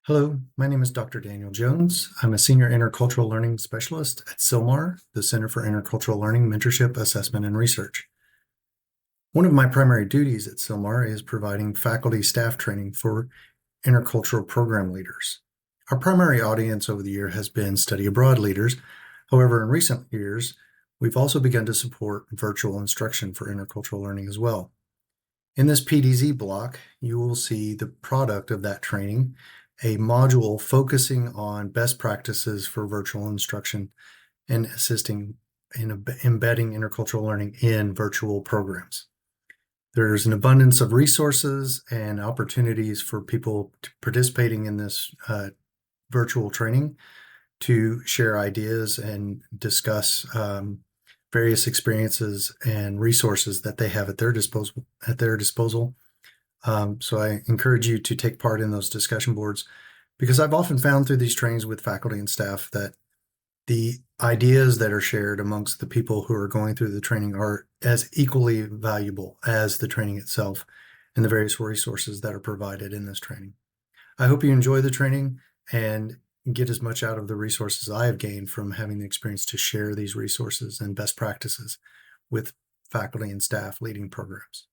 Hello, my name is Dr. Daniel Jones. I'm a Senior Intercultural Learning Specialist at CILMAR, the Center for Intercultural Learning, Mentorship, Assessment, and Research. One of my primary duties at CILMAR is providing faculty staff training for intercultural program leaders. Our primary audience over the year has been study abroad leaders. However, in recent years, we've also begun to support virtual instruction for intercultural learning as well. In this PDZ block, you will see the product of that training, a module focusing on best practices for virtual instruction and assisting in embedding intercultural learning in virtual programs. There's an abundance of resources and opportunities for people participating in this virtual training to share ideas and discuss various experiences and resources that they have at their disposal. So I encourage you to take part in those discussion boards, because I've often found through these trainings with faculty and staff that the ideas that are shared amongst the people who are going through the training are as equally valuable as the training itself and the various resources that are provided in this training. I hope you enjoy the training and get as much out of the resources I have gained from having the experience to share these resources and best practices with faculty and staff leading programs.